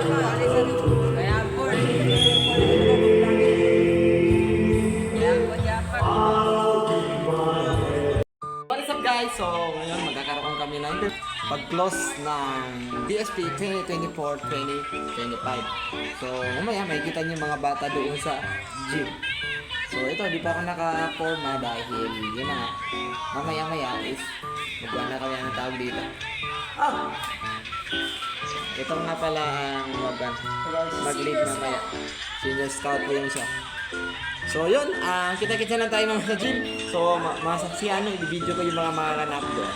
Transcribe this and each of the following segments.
What's up guys? So ngayon magkakaroon kami ng pag-close ng BSP 2024-2025. So mamaya makikita niyo mga bata doon sa gym. So ito, di pa ako naka-forma dahil yun na nga. Mamaya is magbuwan na kami ang tawag dito. Ito nga pala ang mag-lead mamaya. Senior scout po yun siya. So yun, kita-kita lang tayo mga sa gym. So masaksihan, i-video ko yung mga manganap doon.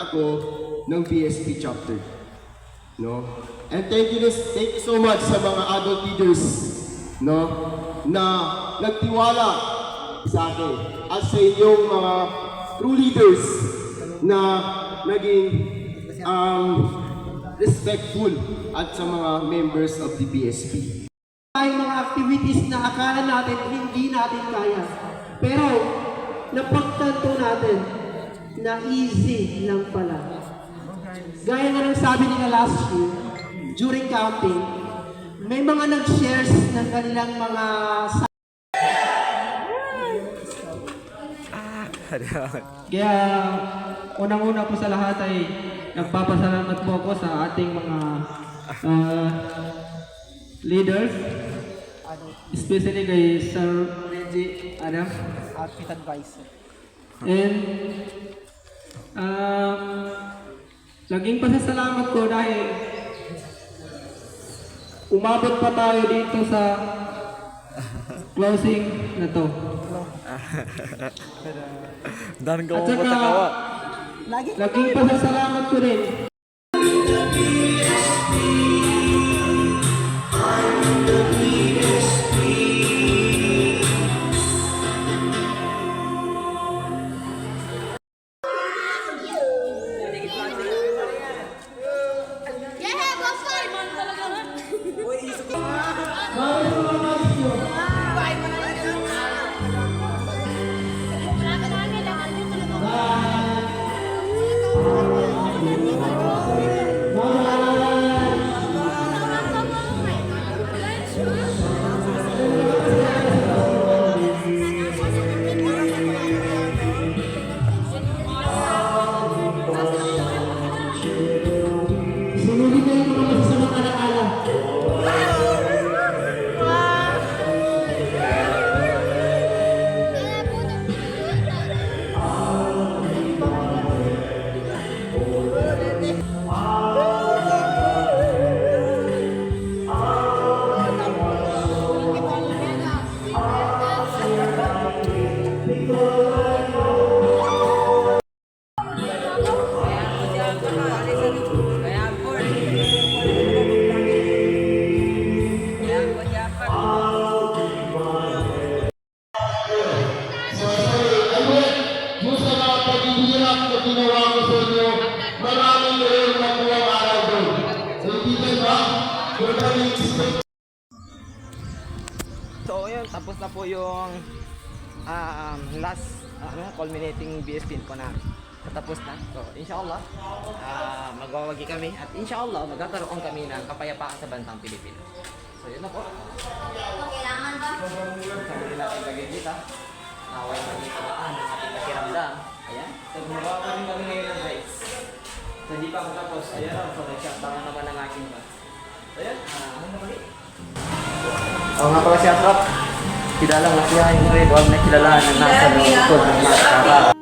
Ako ng BSP chapter, no? And thank you so much sa mga adult leaders, no, na nagtiwala sa akin at sa inyong mga true leaders na naging respectful at sa mga members of the BSP. May mga activities na akala natin hindi natin kaya, pero napagtanto natin na easy lang pala. Gaya nga ng sabi nila last year, during camping, may mga nag-shares ng kanilang mga kaya unang-una po sa lahat ay nagpapasalamat po ako sa ating mga leaders, especially kay Sir Reggie Adam, Outfit Advisor. And laging pasasalamat ko dahil umabot pa tayo dito sa closing na to. Dan At saka, laging pasasalamat ko rin So yun, tapos na po yung last culminating BSP po namin. Tapos na. So inshallah, magwawagi kami at inshallah magkakaroon kami ng kapayapaan sa bansang Pilipinas. So yun na po. Kailangan ba? Sabi natin kagigita. Naway kami kabataan ng ating pakiramdam. Ayan. So gumawa pa rin kami ngayon guys. So hindi pa ako tapos. Ayan. So nag-shutdown naman ang aking ba. So ayan. Ano na balik? Oo nga pala si Atrap. Kilala mo siya yung grade 1 na kilala na nasa loob ng maskara.